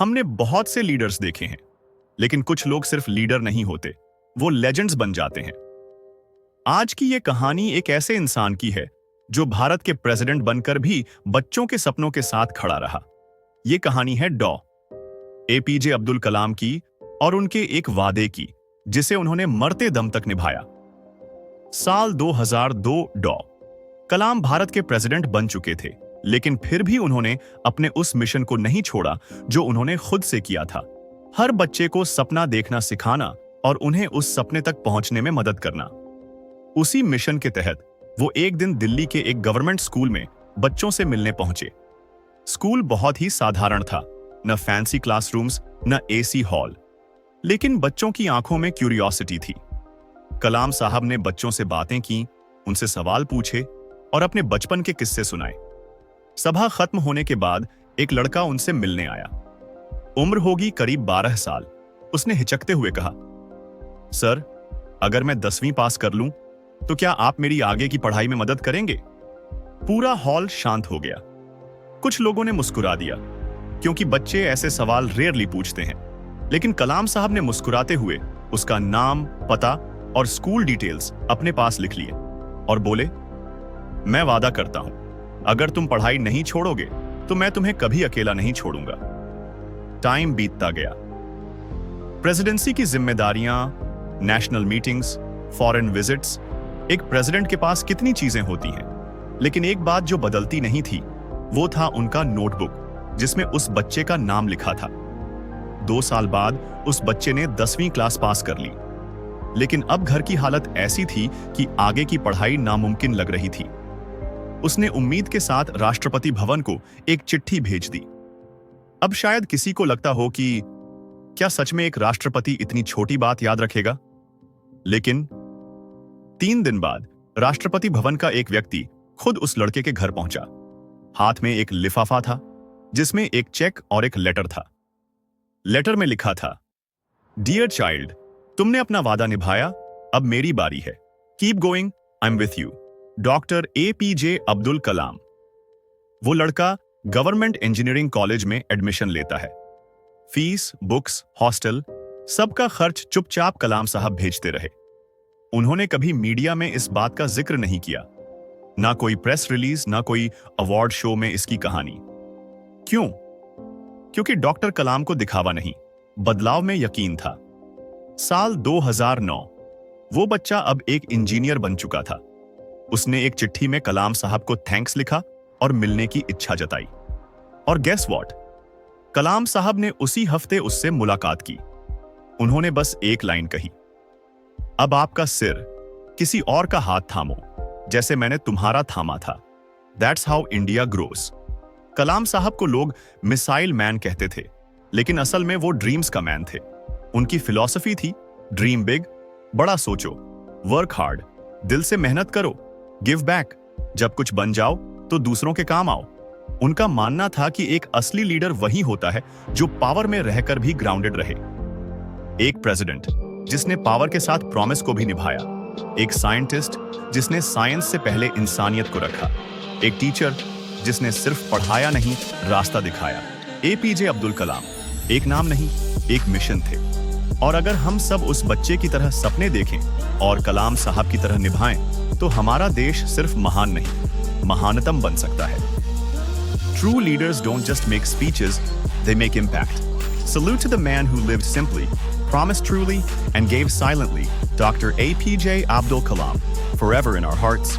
हमने बहुत से लीडर्स देखे हैं, लेकिन कुछ लोग सिर्फ लीडर नहीं होते, वो लेजेंड्स बन जाते हैं। आज की ये कहानी एक ऐसे इंसान की है जो भारत के प्रेसिडेंट बनकर भी बच्चों के सपनों के साथ खड़ा रहा। ये कहानी है डॉ. एपीजे अब्दुल कलाम की और उनके एक वादे की जिसे उन्होंने मरते दम तक निभाया। साल 2002 डॉ. कलाम भारत के प्रेसिडेंट बन चुके थे, लेकिन फिर भी उन्होंने अपने उस मिशन को नहीं छोड़ा जो उन्होंने खुद से किया था। हर बच्चे को सपना देखना सिखाना और उन्हें उस सपने तक पहुंचने में मदद करना। उसी मिशन के तहत वो एक दिन दिल्ली के एक गवर्नमेंट स्कूल में बच्चों से मिलने पहुंचे। स्कूल बहुत ही साधारण था, न फैंसी क्लासरूम्स, न एसी हॉल, लेकिन बच्चों की आंखों में क्यूरियोसिटी थी। कलाम साहब ने बच्चों से बातें की, उनसे सवाल पूछे और अपने बचपन के किस्से सुनाए। सभा खत्म होने के बाद एक लड़का उनसे मिलने आया। उम्र होगी करीब 12 साल। उसने हिचकते हुए कहा, सर, अगर मैं 10वीं पास कर लूं तो क्या आप मेरी आगे की पढ़ाई में मदद करेंगे? पूरा हॉल शांत हो गया। कुछ लोगों ने मुस्कुरा दिया, क्योंकि बच्चे ऐसे सवाल रेयरली पूछते हैं। लेकिन कलाम साहब ने मुस्कुराते हुए उसका नाम, पता और स्कूल डिटेल्स अपने पास लिख लिए और बोले, मैं वादा करता हूं, अगर तुम पढ़ाई नहीं छोड़ोगे तो मैं तुम्हें कभी अकेला नहीं छोड़ूंगा। टाइम बीतता गया। प्रेसिडेंसी की जिम्मेदारियां, नेशनल मीटिंग्स, फॉरेन विजिट्स, एक प्रेसिडेंट के पास कितनी चीजें होती हैं, लेकिन एक बात जो बदलती नहीं थी वो था उनका नोटबुक जिसमें उस बच्चे का नाम लिखा था। 2 साल बाद उस बच्चे ने 10वीं क्लास पास कर ली, लेकिन अब घर की हालत ऐसी थी कि आगे की पढ़ाई नामुमकिन लग रही थी। उसने उम्मीद के साथ राष्ट्रपति भवन को एक चिट्ठी भेज दी। अब शायद किसी को लगता हो कि क्या सच में एक राष्ट्रपति इतनी छोटी बात याद रखेगा? लेकिन 3 दिन बाद राष्ट्रपति भवन का एक व्यक्ति खुद उस लड़के के घर पहुंचा। हाथ में एक लिफाफा था जिसमें एक चेक और एक लेटर था। लेटर में लिखा था, डियर चाइल्ड, तुमने अपना वादा निभाया, अब मेरी बारी है। Keep going, I am with you. Doctor APJ Abdul Kalam. वो लड़का गवर्नमेंट इंजीनियरिंग कॉलेज में एडमिशन लेता है। फीस, बुक्स, हॉस्टल, सबका खर्च चुपचाप कलाम साहब भेजते रहे। उन्होंने कभी मीडिया में इस बात का जिक्र नहीं किया, ना कोई प्रेस रिलीज, ना कोई अवार्ड शो में इसकी कहानी। क्यों? क्योंकि डॉक्टर कलाम को दिखावा नहीं, बदलाव में यकीन था। साल 2009 वो बच्चा अब एक इंजीनियर बन चुका था। उसने एक चिट्ठी में कलाम साहब को थैंक्स लिखा और मिलने की इच्छा जताई। और गेस व्हाट? कलाम साहब ने उसी हफ्ते उससे मुलाकात की। उन्होंने बस एक लाइन कही, अब आपका सिर किसी और का हाथ थामो, जैसे मैंने तुम्हारा थामा था। That's how India grows. Kalam साहब को लोग मिसाइल मैन कहते थे, लेकिन असल में वो ड्रीम्स का मैन थे। उनकी फिलॉसफी थी, ड्रीम बिग, बड़ा सोचो, वर्क हार्ड, दिल से मेहनत करो, गिव बैक, जब कुछ बन जाओ तो दूसरों के काम आओ। उनका मानना था कि एक असली लीडर वही होता है जो पावर में रहकर भी ग्राउंडेड रहे। एक प्रेसिडेंट जिसने पावर के साथ प्रॉमिस को भी निभाया, एक साइंटिस्ट जिसने साइंस से पहले इंसानियत को रखा, एक टीचर जिसने सिर्फ पढ़ाया नहीं, रास्ता दिखाया। एपीजे अब्दुल कलाम एक नाम नहीं, एक मिशन थे। और अगर हम सब उस बच्चे की तरह सपने देखें और कलाम साहब की तरह निभाएं, तो हमारा देश सिर्फ महान नहीं, महानतम बन सकता है। True leaders don't just make speeches, they make impact. Salute to the man who lived simply, promised truly, and gave silently, Dr. APJ Abdul Kalam, forever in our hearts.